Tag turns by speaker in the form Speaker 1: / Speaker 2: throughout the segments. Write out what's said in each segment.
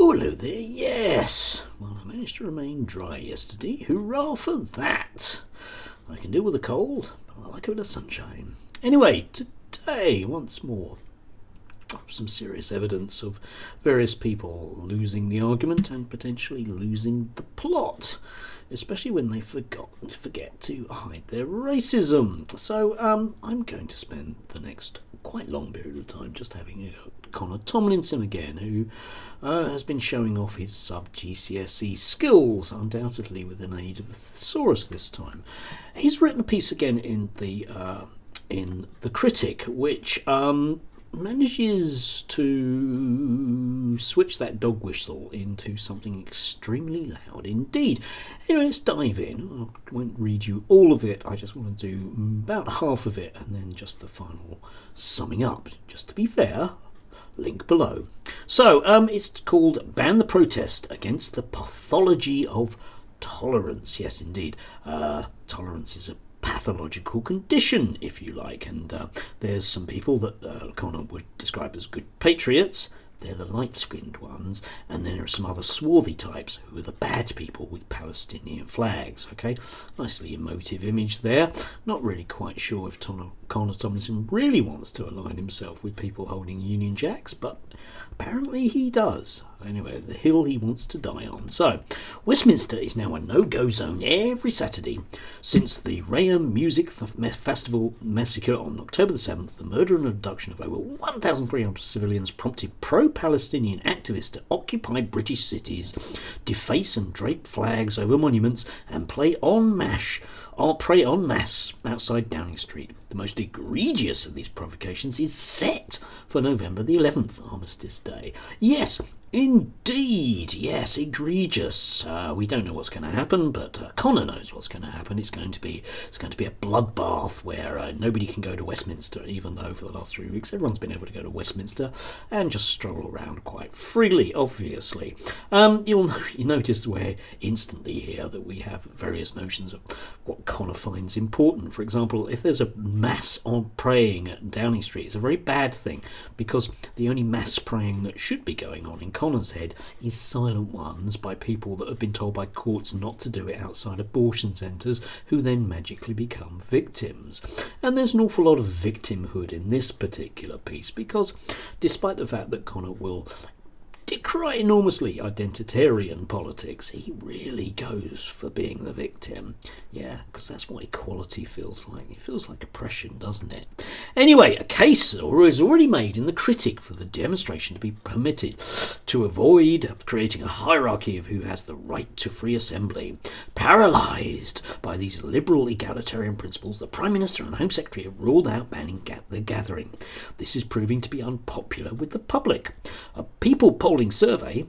Speaker 1: Oh, hello there, yes. Well, I managed to remain dry yesterday. Hurrah for that. I can deal with the cold, but I like a bit of sunshine. Anyway, today, once more, some serious evidence of various people losing the argument and potentially losing the plot, especially when they forget to hide their racism. So I'm going to spend the next quite long period of time just having a Connor Tomlinson again, who has been showing off his sub-GCSE skills, undoubtedly with an aid of the thesaurus this time. He's written a piece again in the Critic, which manages to switch that dog whistle into something extremely loud indeed. Anyway, let's dive in. I won't read you all of it. I just want to do about half of it and then just the final summing up. Just to be fair, link below. So it's called Ban the Protest Against the Pathology of Tolerance. Yes, indeed. Tolerance is a pathological condition, if you like, and there's some people that Connor would describe as good patriots. They're the light-skinned ones, and then there are some other swarthy types who are the bad people with Palestinian flags. Okay, nicely emotive image there. Not really quite sure if Connor Tomlinson really wants to align himself with people holding Union Jacks, but apparently he does. Anyway, the hill he wants to die on. So, Westminster is now a no-go zone every Saturday. Since the Rayham Music Festival massacre on October the 7th, the murder and abduction of over 1,300 civilians prompted pro-Palestinian activists to occupy British cities, deface and drape flags over monuments, and prey en masse outside Downing Street. The most egregious of these provocations is set for November the 11th, Armistice Day. Yes, indeed, yes, egregious. We don't know what's going to happen, but Connor knows what's going to happen. It's going to be a bloodbath where nobody can go to Westminster, even though for the last 3 weeks everyone's been able to go to Westminster and just stroll around quite freely. Obviously, you notice where instantly here that we have various notions of what Connor finds important. For example, if there's a mass on praying at Downing Street, it's a very bad thing, because the only mass praying that should be going on in Connor's head is silent ones by people that have been told by courts not to do it outside abortion centres, who then magically become victims. And there's an awful lot of victimhood in this particular piece, because despite the fact that Connor will decry enormously identitarian politics, he really goes for being the victim. Yeah, because that's what equality feels like. It feels like oppression, doesn't it? Anyway, a case is already made in the Critic for the demonstration to be permitted, to avoid creating a hierarchy of who has the right to free assembly. Paralysed by these liberal egalitarian principles, the Prime Minister and Home Secretary have ruled out banning the gathering. This is proving to be unpopular with the public. A people polling survey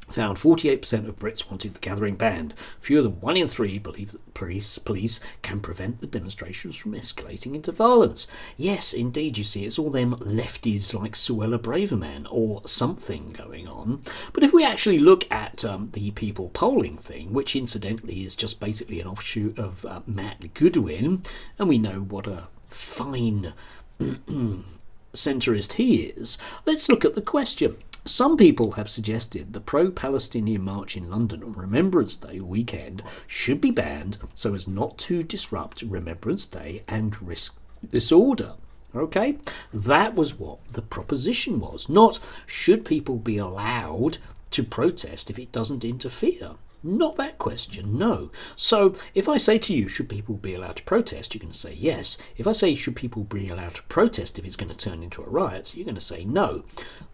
Speaker 1: found 48% of Brits wanted the gathering banned. Fewer than 1 in 3 believe that the police can prevent the demonstrations from escalating into violence. Yes, indeed, you see, it's all them lefties like Suella Braverman or something going on. But if we actually look at the people polling thing, which incidentally is just basically an offshoot of Matt Goodwin, and we know what a fine centrist he is, let's look at the question. Some people have suggested the pro-Palestinian march in London on Remembrance Day weekend should be banned so as not to disrupt Remembrance Day and risk disorder. Okay? That was what the proposition was. Not should people be allowed to protest if it doesn't interfere. Not that question, no. So if I say to you, should people be allowed to protest, you're going to say yes. If I say, should people be allowed to protest if it's going to turn into a riot, you're going to say no.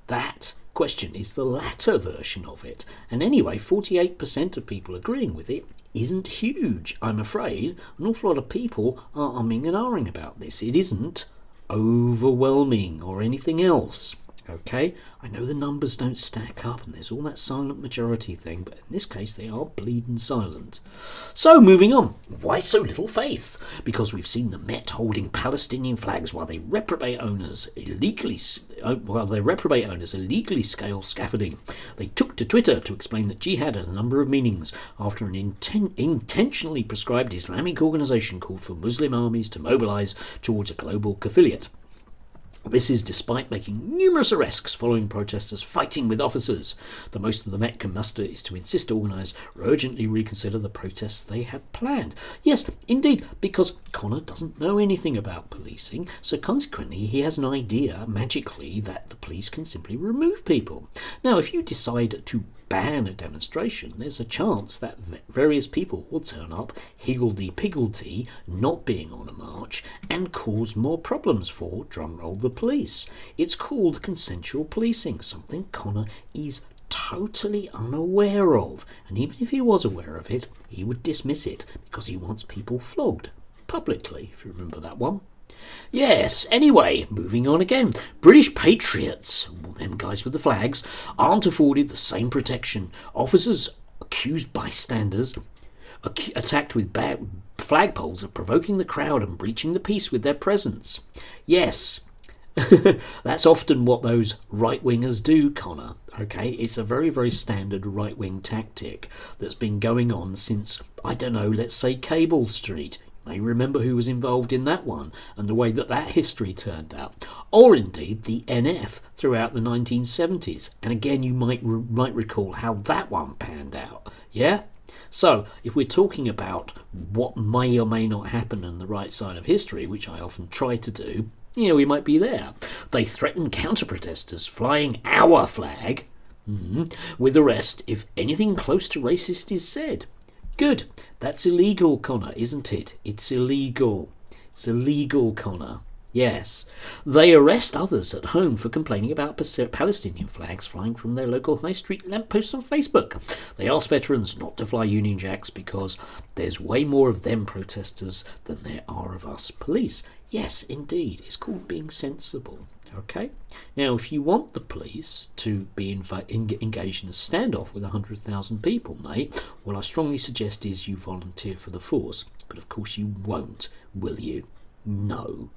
Speaker 1: That question is the latter version of it. And anyway, 48% of people agreeing with it isn't huge. I'm afraid an awful lot of people are umming and ahhing about this. It isn't overwhelming or anything else. Okay, I know the numbers don't stack up and there's all that silent majority thing, but in this case they are bleeding silent. So moving on, why so little faith? Because we've seen the Met holding Palestinian flags while they reprobate owners illegally scale scaffolding. They took to Twitter to explain that jihad has a number of meanings after an intentionally prescribed Islamic organisation called for Muslim armies to mobilise towards a global affiliate. This is despite making numerous arrests following protesters fighting with officers. The most of the Met can muster is to insist organisers urgently reconsider the protests they had planned. Yes, indeed, because Connor doesn't know anything about policing, so consequently he has an idea, magically, that the police can simply remove people. Now, if you decide to ban a demonstration, there's a chance that various people will turn up higgledy-piggledy, not being on a march, and cause more problems for, drumroll, the police. It's called consensual policing, something Connor is totally unaware of, and even if he was aware of it, he would dismiss it because he wants people flogged publicly, if you remember that one. Yes, anyway, moving on again. British patriots, well, them guys with the flags, aren't afforded the same protection. Officers accuse bystanders attacked with flagpoles of provoking the crowd and breaching the peace with their presence. Yes, that's often what those right-wingers do, Connor. Okay, it's a very, very standard right-wing tactic that's been going on since, I don't know, let's say Cable Street. May remember who was involved in that one and the way that history turned out, or indeed the NF throughout the 1970s. And again, you might recall how that one panned out. Yeah. So if we're talking about what may or may not happen on the right side of history, which I often try to do, we might be there. They threatened counter-protesters flying our flag with arrest if anything close to racist is said. Good. That's illegal, Connor, isn't it? It's illegal. It's illegal, Connor. Yes. They arrest others at home for complaining about Palestinian flags flying from their local high street lampposts on Facebook. They ask veterans not to fly Union Jacks because there's way more of them protesters than there are of us police. Yes, indeed. It's called being sensible. Okay. Now, if you want the police to be engaged in a standoff with 100,000 people, mate, what I strongly suggest is you volunteer for the force. But of course you won't, will you? No.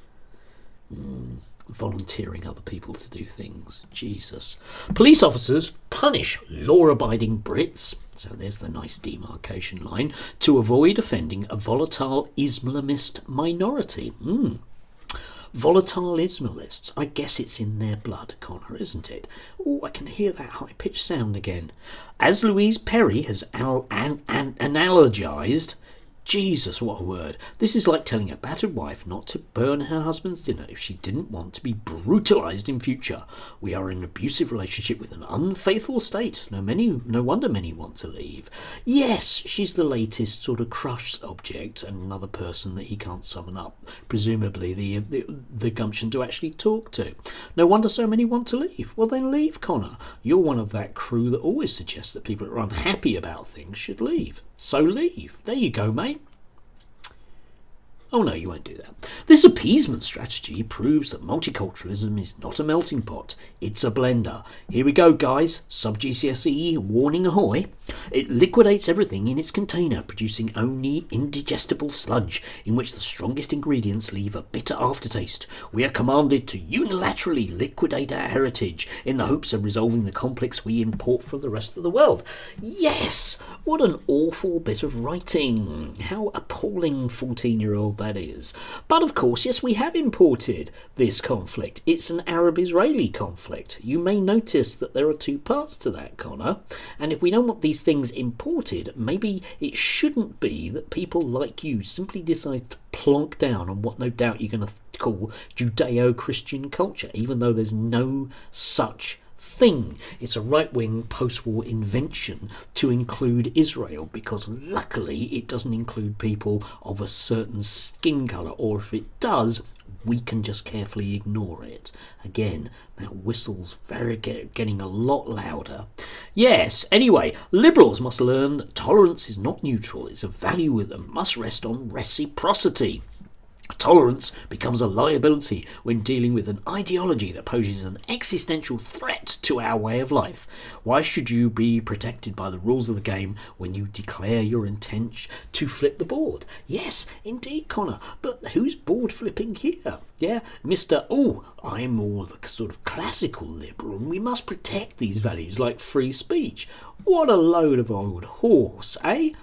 Speaker 1: Volunteering other people to do things. Jesus. Police officers punish law-abiding Brits, so there's the nice demarcation line, to avoid offending a volatile Islamist minority. Volatile Islamists. I guess it's in their blood, Connor, isn't it? Oh, I can hear that high-pitched sound again. As Louise Perry has analogized, Jesus, what a word. This is like telling a battered wife not to burn her husband's dinner if she didn't want to be brutalised in future. We are in an abusive relationship with an unfaithful state. No wonder many want to leave. Yes, she's the latest sort of crush object and another person that he can't summon up, presumably the gumption to actually talk to. No wonder so many want to leave. Well, then leave, Connor. You're one of that crew that always suggests that people who are unhappy about things should leave. So leave. There you go, mate. Oh no, you won't do that. This appeasement strategy proves that multiculturalism is not a melting pot, it's a blender. Here we go, guys. Sub-GCSE warning ahoy. It liquidates everything in its container, producing only indigestible sludge, in which the strongest ingredients leave a bitter aftertaste. We are commanded to unilaterally liquidate our heritage in the hopes of resolving the conflicts we import from the rest of the world. Yes! What an awful bit of writing. How appalling 14-year-old that is. But of course, yes, we have imported this conflict. It's an Arab-Israeli conflict. You may notice that there are two parts to that, Connor. And if we don't want these things imported, maybe it shouldn't be that people like you simply decide to plonk down on what no doubt you're going to call Judeo-Christian culture, even though there's no such thing. It's a right-wing post-war invention to include Israel, because luckily it doesn't include people of a certain skin colour, or if it does, we can just carefully ignore it. Again, that whistle's getting a lot louder. Yes, anyway, liberals must learn that tolerance is not neutral. It's a value that must rest on reciprocity. Tolerance becomes a liability when dealing with an ideology that poses an existential threat to our way of life. Why should you be protected by the rules of the game when you declare your intent to flip the board? Yes, indeed, Connor, but who's board flipping here? Yeah, Mr. I'm more the sort of classical liberal, and we must protect these values like free speech. What a load of old horse, eh?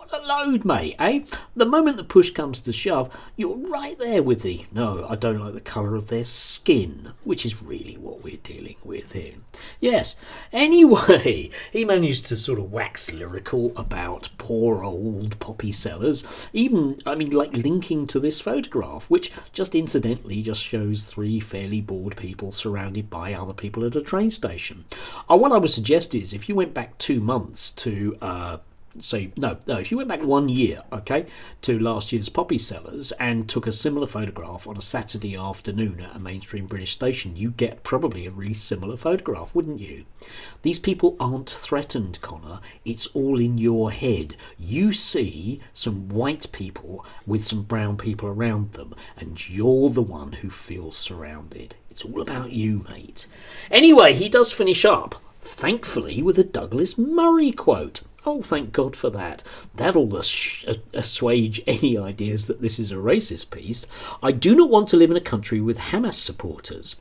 Speaker 1: What a load, mate, eh? The moment the push comes to shove, you're right there with the, no, I don't like the colour of their skin, which is really what we're dealing with here. Yes, anyway, he managed to sort of wax lyrical about poor old poppy sellers, even, I mean, like linking to this photograph, which just incidentally just shows three fairly bored people surrounded by other people at a train station. What I would suggest is if you went back 2 months to if you went back 1 year, okay, to last year's poppy sellers and took a similar photograph on a Saturday afternoon at a mainstream British station, you'd get probably a really similar photograph, wouldn't you? These people aren't threatened, Connor. It's all in your head. You see some white people with some brown people around them, and you're the one who feels surrounded. It's all about you, mate. Anyway, he does finish up, thankfully, with a Douglas Murray quote. Oh, thank God for that. That'll assuage any ideas that this is a racist piece. I do not want to live in a country with Hamas supporters.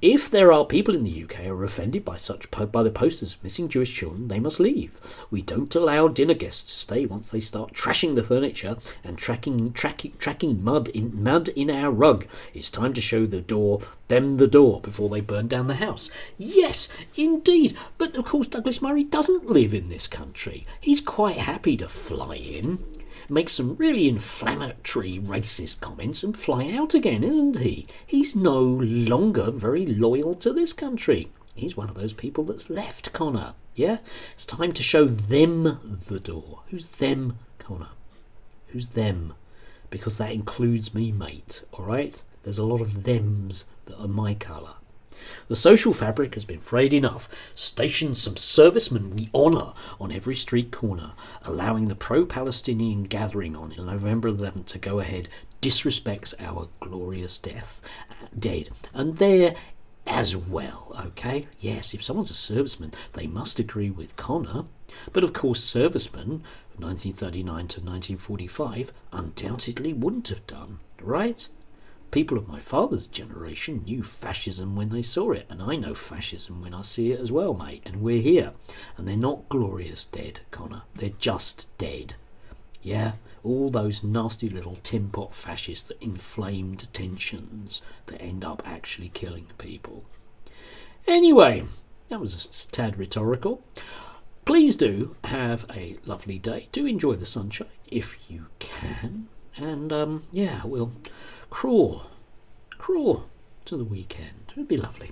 Speaker 1: If there are people in the UK who are offended by the posters of missing Jewish children, they must leave. We don't allow dinner guests to stay once they start trashing the furniture and tracking mud in our rug. It's time to show them the door before they burn down the house. Yes, indeed. But of course Douglas Murray doesn't live in this country. He's quite happy to fly in, make some really inflammatory racist comments and fly out again, isn't he? He's no longer very loyal to this country. He's one of those people that's left, Connor. Yeah? It's time to show them the door. Who's them, Connor? Who's them? Because that includes me, mate, alright? There's a lot of thems that are my colour. The social fabric has been frayed enough. Station some servicemen we honour on every street corner, allowing the pro-Palestinian gathering on November 11th to go ahead disrespects our glorious dead. And there as well, okay? Yes, if someone's a serviceman, they must agree with Connor. But of course, servicemen from 1939 to 1945 undoubtedly wouldn't have done, right? People of my father's generation knew fascism when they saw it, and I know fascism when I see it as well, mate, and we're here. And they're not glorious dead, Connor. They're just dead. Yeah? All those nasty little tin pot fascists that inflamed tensions that end up actually killing people. Anyway, that was a tad rhetorical. Please do have a lovely day. Do enjoy the sunshine if you can. And, we'll crawl to the weekend. It would be lovely.